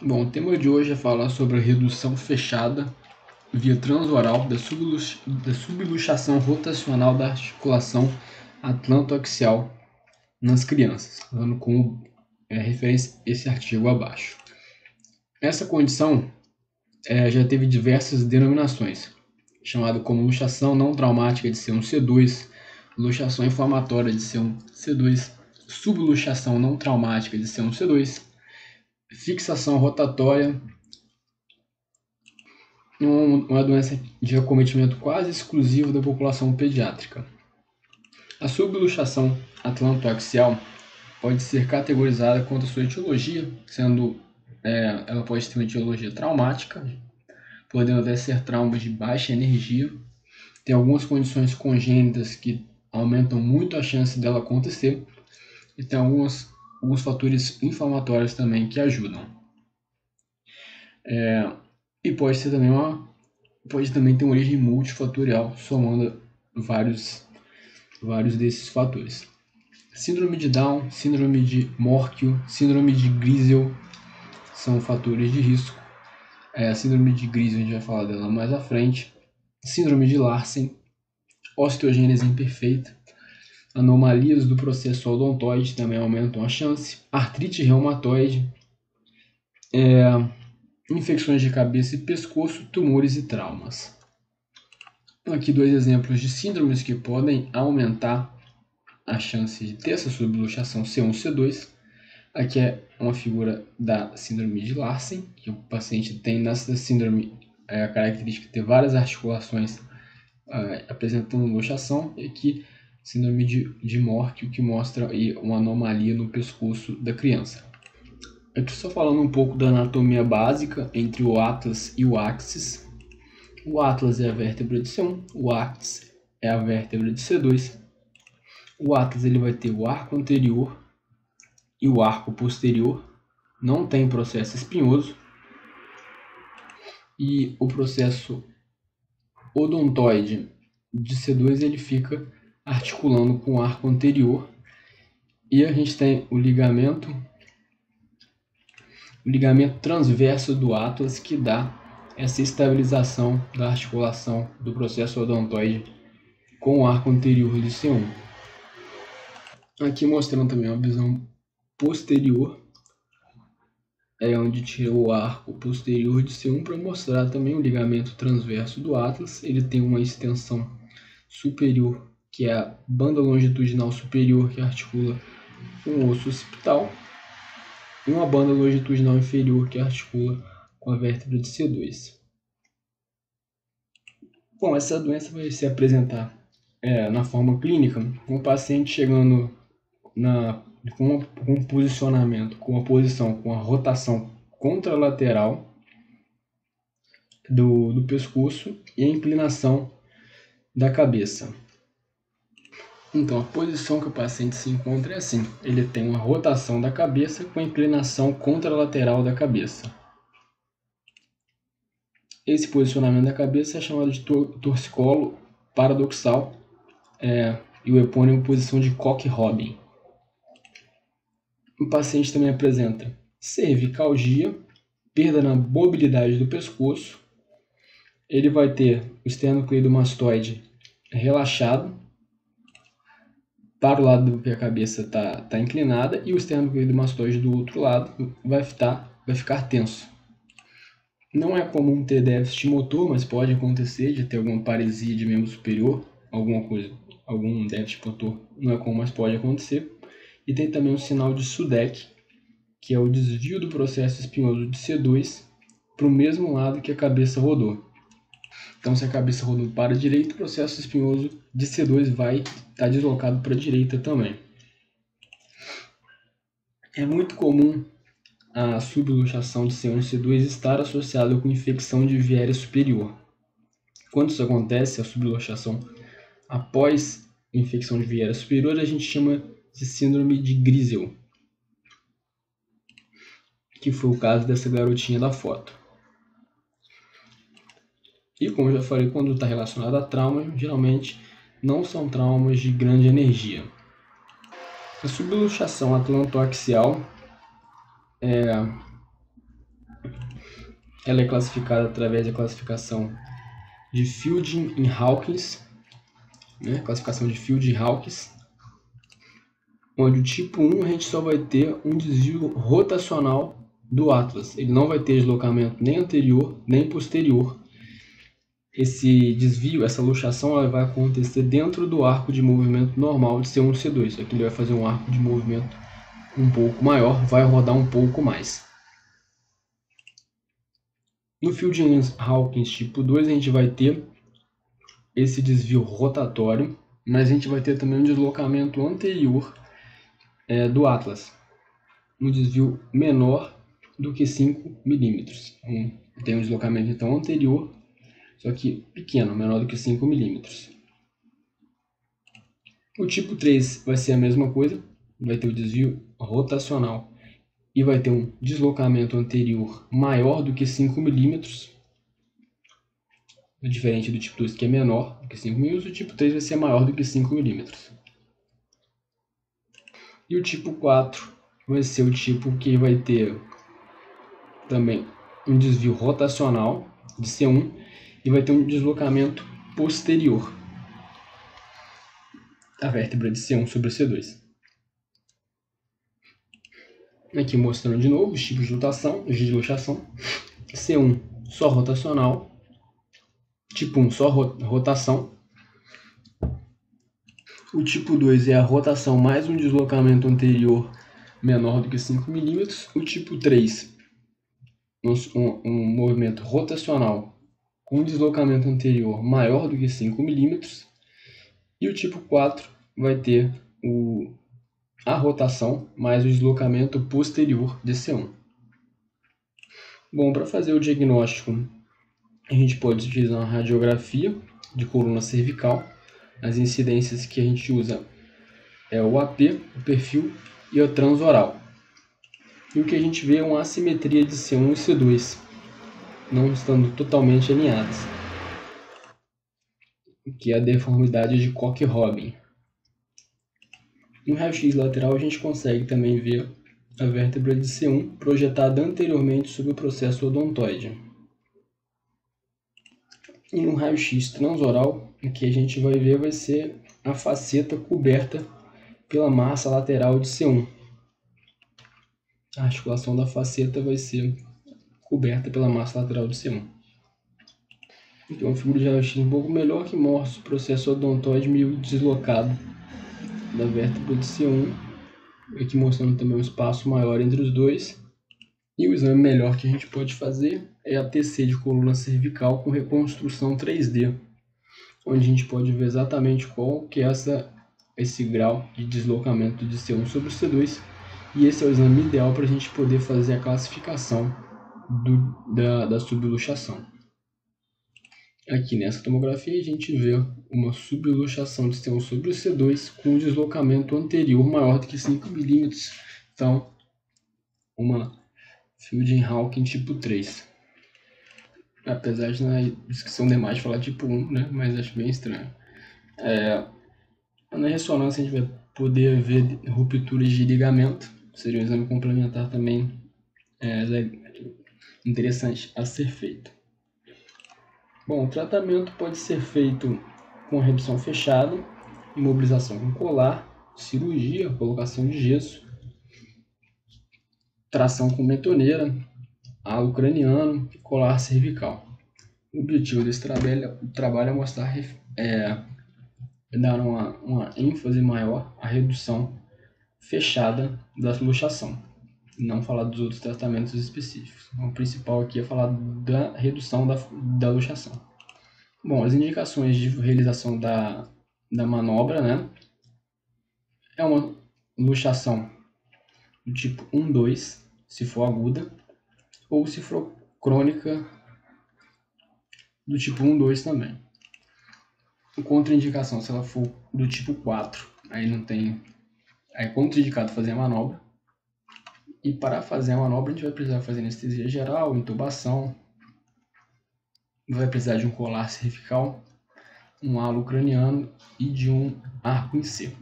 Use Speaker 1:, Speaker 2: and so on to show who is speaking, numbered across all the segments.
Speaker 1: Bom, o tema de hoje é falar sobre a redução fechada via transoral da subluxação rotacional da articulação atlantoaxial nas crianças, dando como referência esse artigo abaixo. Essa condição já teve diversas denominações, chamada como luxação não traumática de C1-C2, luxação inflamatória de C1-C2, subluxação não traumática de C1-C2, fixação rotatória, uma doença de acometimento quase exclusivo da população pediátrica. A subluxação atlantoaxial pode ser categorizada quanto à sua etiologia, sendo ela pode ter uma etiologia traumática, podendo até ser traumas de baixa energia. Tem algumas condições congênitas que aumentam muito a chance dela acontecer, e tem alguns fatores inflamatórios também que ajudam. E pode também ter uma origem multifatorial, somando vários desses fatores. Síndrome de Down, síndrome de Morquio, síndrome de Grisel são fatores de risco. A síndrome de Grisel a gente vai falar dela mais à frente. Síndrome de Larsen, osteogênese imperfeita, anomalias do processo odontoide também aumentam a chance, artrite reumatoide, infecções de cabeça e pescoço, tumores e traumas. Aqui dois exemplos de síndromes que podem aumentar a chance de ter essa subluxação C1-C2. Aqui é uma figura da síndrome de Larsen, que o paciente tem nessa síndrome a característica de ter várias articulações apresentando luxação, e aqui síndrome de Morquio, que mostra aí uma anomalia no pescoço da criança. Eu estou só falando um pouco da anatomia básica entre o atlas e o axis. O atlas é a vértebra de C1, o axis é a vértebra de C2. O atlas ele vai ter o arco anterior e o arco posterior, não tem processo espinhoso, e o processo odontoide de C2 ele fica articulando com o arco anterior, e a gente tem o ligamento transverso do atlas que dá essa estabilização da articulação do processo odontoide com o arco anterior de C1. Aqui mostrando também uma visão posterior, onde tirou o arco posterior de C1 para mostrar também o ligamento transverso do atlas. Ele tem uma extensão superior, que é a banda longitudinal superior, que articula com o osso occipital, e uma banda longitudinal inferior, que articula com a vértebra de C2. Bom, essa doença vai se apresentar na forma clínica, com o paciente chegando com um posicionamento, com a posição, com a rotação contralateral do pescoço e a inclinação da cabeça. Então, a posição que o paciente se encontra é assim: ele tem uma rotação da cabeça com a inclinação contralateral da cabeça. Esse posicionamento da cabeça é chamado de torcicolo paradoxal, e o epônimo posição de Cock-Robin. O paciente também apresenta cervicalgia, perda na mobilidade do pescoço. Ele vai ter o esternocleidomastoide relaxado para o lado que a cabeça está inclinada, e o esternocleidomastoide do outro lado vai ficar tenso. Não é comum ter déficit motor, mas pode acontecer de ter alguma paresia de membro superior, algum déficit motor. Não é comum, mas pode acontecer. E tem também um sinal de Sudeck, que é o desvio do processo espinhoso de C2 para o mesmo lado que a cabeça rodou. Então, se a cabeça rodou para a direita, o processo espinhoso de C2 vai estar deslocado para a direita também. É muito comum a subluxação de C1 e C2 estar associada com infecção de viária superior. Quando isso acontece, a subluxação após infecção de viária superior, a gente chama de síndrome de Grisel, que foi o caso dessa garotinha da foto. E como eu já falei, quando está relacionado a trauma, geralmente não são traumas de grande energia. A subluxação atlantoaxial ela é classificada através da classificação de Fielding e Hawkins, né? Classificação de Fielding e Hawkins, onde o tipo 1 a gente só vai ter um desvio rotacional do Atlas. Ele não vai ter deslocamento nem anterior nem posterior. Esse desvio, essa luxação, ela vai acontecer dentro do arco de movimento normal de C1 e C2. Aqui ele vai fazer um arco de movimento um pouco maior, vai rodar um pouco mais. No Fielding Hawkins tipo 2 a gente vai ter esse desvio rotatório, mas a gente vai ter também um deslocamento anterior do Atlas, um desvio menor do que 5 milímetros. Tem um deslocamento então anterior, só que pequeno, menor do que 5 milímetros. O tipo 3 vai ser a mesma coisa, vai ter o desvio rotacional e vai ter um deslocamento anterior maior do que 5 milímetros, diferente do tipo 2 que é menor do que 5 milímetros, o tipo 3 vai ser maior do que 5 milímetros. E o tipo 4 vai ser o tipo que vai ter também um desvio rotacional de C1 e vai ter um deslocamento posterior da vértebra de C1 sobre C2. Aqui mostrando de novo os tipos de luxação. C1 só rotacional, tipo 1 só rotação. O tipo 2 é a rotação mais um deslocamento anterior menor do que 5 milímetros. O tipo 3, um movimento rotacional com um deslocamento anterior maior do que 5 milímetros. E o tipo 4 vai ter a rotação mais o deslocamento posterior de C1. Bom, para fazer o diagnóstico, a gente pode utilizar uma radiografia de coluna cervical. As incidências que a gente usa é o AP, o perfil e o transoral. E o que a gente vê é uma assimetria de C1 e C2, não estando totalmente alinhadas, que é a deformidade de Cock-Robin. No raio-x lateral a gente consegue também ver a vértebra de C1 projetada anteriormente sobre o processo odontoide. E no raio-x transoral, o que a gente vai ver vai ser a faceta coberta pela massa lateral de C1. A articulação da faceta vai ser coberta pela massa lateral de C1. Então, uma figura de raio-x um pouco melhor que mostra o processo odontoide meio deslocado da vértebra de C1, aqui mostrando também um espaço maior entre os dois. E o exame melhor que a gente pode fazer é a TC de coluna cervical com reconstrução 3D, onde a gente pode ver exatamente qual que é esse grau de deslocamento de C1 sobre C2, e esse é o exame ideal para a gente poder fazer a classificação da subluxação. Aqui nessa tomografia a gente vê uma subluxação de C1 sobre o C2 com um deslocamento anterior maior do que 5 milímetros, então uma Fielding Hawkins tipo 3. Apesar de na descrição da imagem falar tipo 1, né? Mas acho bem estranho. Na ressonância a gente vai poder ver rupturas de ligamento, seria um exame complementar também interessante a ser feito. Bom, o tratamento pode ser feito com redução fechada, imobilização com colar, cirurgia, colocação de gesso, tração com betoneira, halo craniano e colar cervical. O objetivo desse trabalho é mostrar, dar uma ênfase maior à redução fechada da luxação, não falar dos outros tratamentos específicos. O principal aqui é falar da redução da luxação. Bom, as indicações de realização da manobra, né? É uma luxação do tipo 1-2, se for aguda, ou se for crônica, do tipo 1-2 também. Contraindicação, se ela for do tipo 4, aí não tem... Aí é contraindicado fazer a manobra. E para fazer a manobra a gente vai precisar fazer anestesia geral, intubação, vai precisar de um colar cervical, um halo craniano e de um arco em C.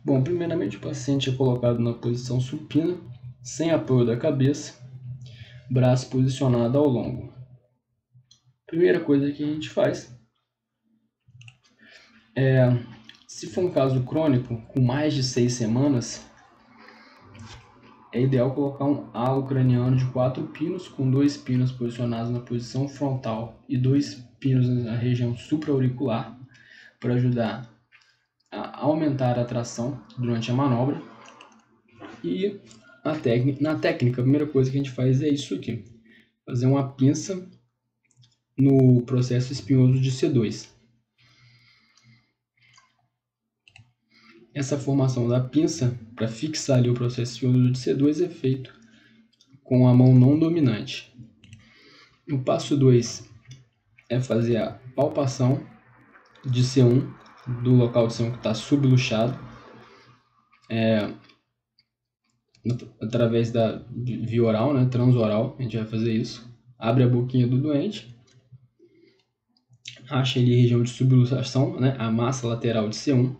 Speaker 1: Bom, primeiramente o paciente é colocado na posição supina, sem apoio da cabeça. braço posicionado ao longo. Primeira coisa que a gente faz é, se for um caso crônico, com mais de 6 semanas, é ideal colocar um halo craniano de 4 pinos, com 2 pinos posicionados na posição frontal e 2 pinos na região supraauricular, para ajudar a aumentar a tração durante a manobra. E na técnica, a primeira coisa que a gente faz é isso aqui: fazer uma pinça no processo espinhoso de C2. Essa formação da pinça para fixar ali o processo espinhoso de C2 é feito com a mão não dominante. O passo 2 é fazer a palpação de C1, do local de C1 que está subluxado, através da via oral, né, transoral. A gente vai fazer isso. Abre a boquinha do doente, acha ali a região de subluxação, né, a massa lateral de C1,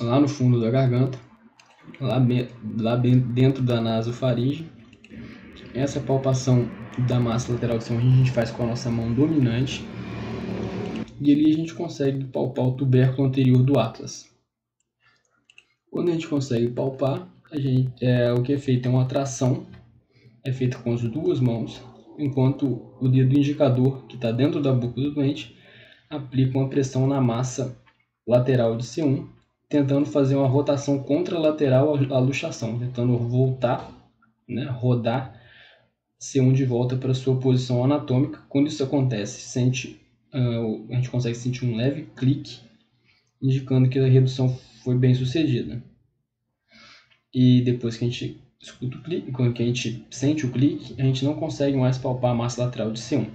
Speaker 1: lá no fundo da garganta, lá bem dentro da nasofaringe. Essa palpação da massa lateral de C1 a gente faz com a nossa mão dominante, e ali a gente consegue palpar o tubérculo anterior do atlas. Quando a gente consegue palpar, o que é feito é uma tração, é feita com as duas mãos, enquanto o dedo indicador, que está dentro da boca do doente, aplica uma pressão na massa lateral de C1, tentando fazer uma rotação contralateral à luxação, tentando voltar, né, rodar C1 de volta para sua posição anatômica. Quando isso acontece, a gente consegue sentir um leve clique, indicando que a redução foi bem sucedida. E depois que a gente escuta o clique, quando a gente sente o clique, a gente não consegue mais palpar a massa lateral de C1.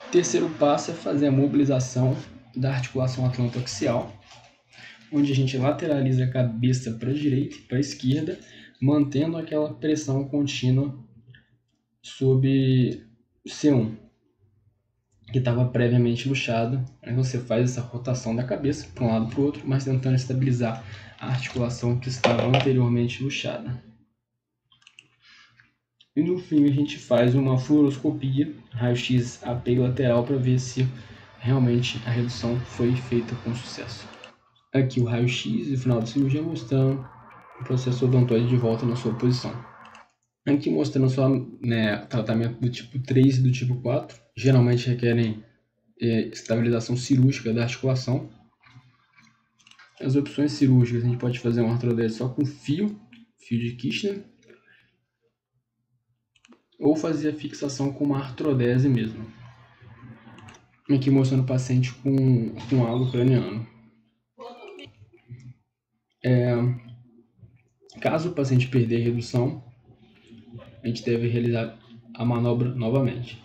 Speaker 1: O terceiro passo é fazer a mobilização da articulação atlantoaxial, onde a gente lateraliza a cabeça para a direita e para a esquerda, mantendo aquela pressão contínua sobre C1, que estava previamente luxado. Aí você faz essa rotação da cabeça para um lado e para o outro, mas tentando estabilizar a articulação que estava anteriormente luxada. E no fim a gente faz uma fluoroscopia, raio-x AP lateral, para ver se realmente a redução foi feita com sucesso. Aqui o raio-x e o final da cirurgia mostrando o processo odontoide de volta na sua posição. Aqui mostrando só, né, tratamento do tipo 3 e do tipo 4, geralmente requerem estabilização cirúrgica da articulação. As opções cirúrgicas: a gente pode fazer uma artrodese só com fio de Kirchner, ou fazer a fixação com uma artrodese mesmo. Aqui mostrando o paciente com halo craniano. Caso o paciente perder a redução, a gente deve realizar a manobra novamente.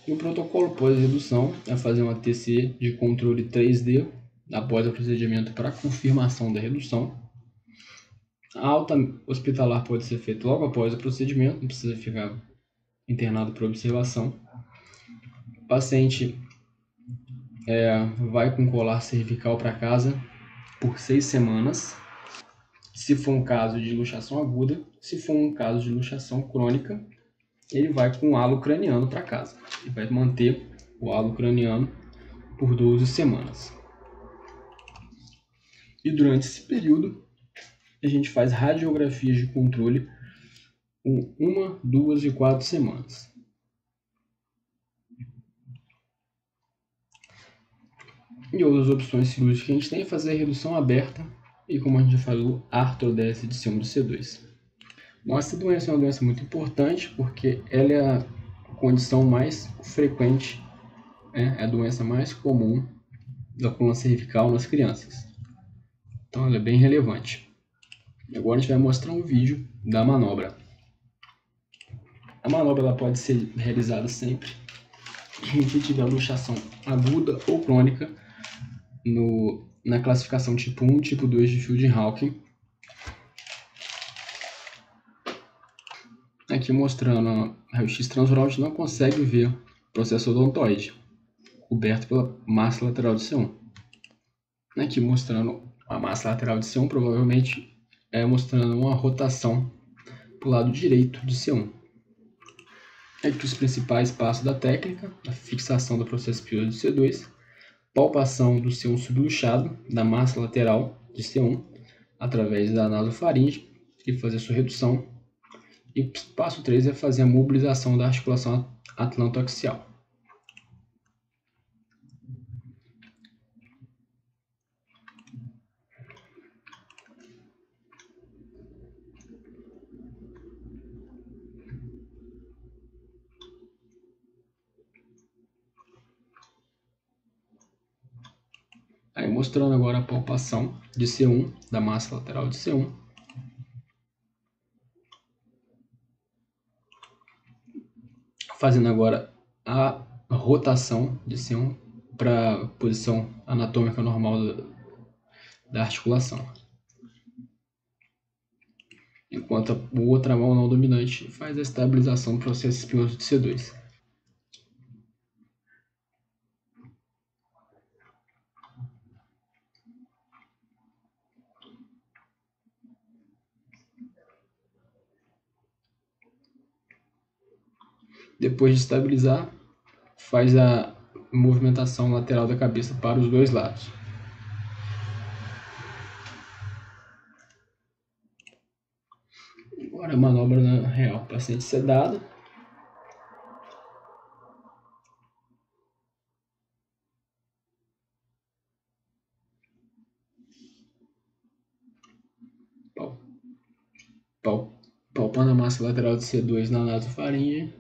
Speaker 1: E o protocolo pós-redução é fazer uma TC de controle 3D após o procedimento para confirmação da redução. A alta hospitalar pode ser feita logo após o procedimento, não precisa ficar internado para observação. O paciente vai com colar cervical para casa por 6 semanas, se for um caso de luxação aguda. Se for um caso de luxação crônica, ele vai com halo craniano para casa. Ele vai manter o halo craniano por 12 semanas. E durante esse período, a gente faz radiografias de controle com 1, 2 e 4 semanas. E outras opções cirúrgicas que a gente tem é fazer a redução aberta e, como a gente já falou, a artrodese de C1 e C2. Bom, essa doença é uma doença muito importante porque ela é a condição mais frequente, é a doença mais comum da coluna cervical nas crianças. Então ela é bem relevante. Agora a gente vai mostrar um vídeo da manobra. A manobra ela pode ser realizada sempre em quem tiver luxação aguda ou crônica na classificação tipo 1 e tipo 2 de Fielding-Hawking. Aqui mostrando a raio-x transoral, a gente não consegue ver o processo odontoide, coberto pela massa lateral de C1. Aqui mostrando a massa lateral de C1, provavelmente mostrando uma rotação para o lado direito de C1. Aqui os principais passos da técnica: a fixação do processo espinhoso de C2, palpação do C1 subluxado da massa lateral de C1 através da nasofaringe e fazer sua redução. E o passo 3 é fazer a mobilização da articulação atlantoaxial. Aí mostrando agora a palpação de C1, da massa lateral de C1. Fazendo agora a rotação de C1 para a posição anatômica normal da articulação. Enquanto a outra mão não dominante faz a estabilização do processo espinhoso de C2. Depois de estabilizar, faz a movimentação lateral da cabeça para os dois lados. Agora a manobra real, paciente sedado. Palpando a massa lateral de C2 na nasofaringe.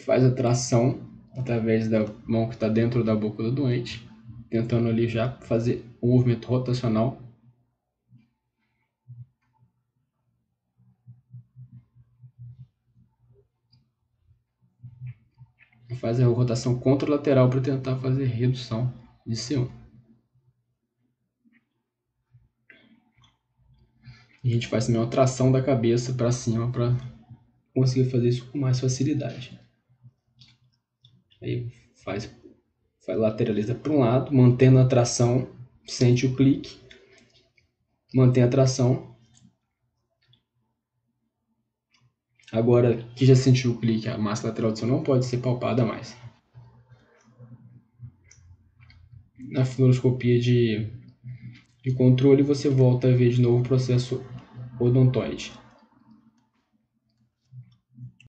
Speaker 1: Faz a tração através da mão que está dentro da boca do doente, tentando ali já fazer um movimento rotacional. Faz a rotação contralateral para tentar fazer redução de C1. E a gente faz também uma tração da cabeça para cima para conseguir fazer isso com mais facilidade. Aí lateraliza para um lado, mantendo a tração, sente o clique, mantém a tração. Agora que já sentiu o clique, a massa lateral do C1 não pode ser palpada mais. Na fluoroscopia de controle, você volta a ver de novo o processo odontoide.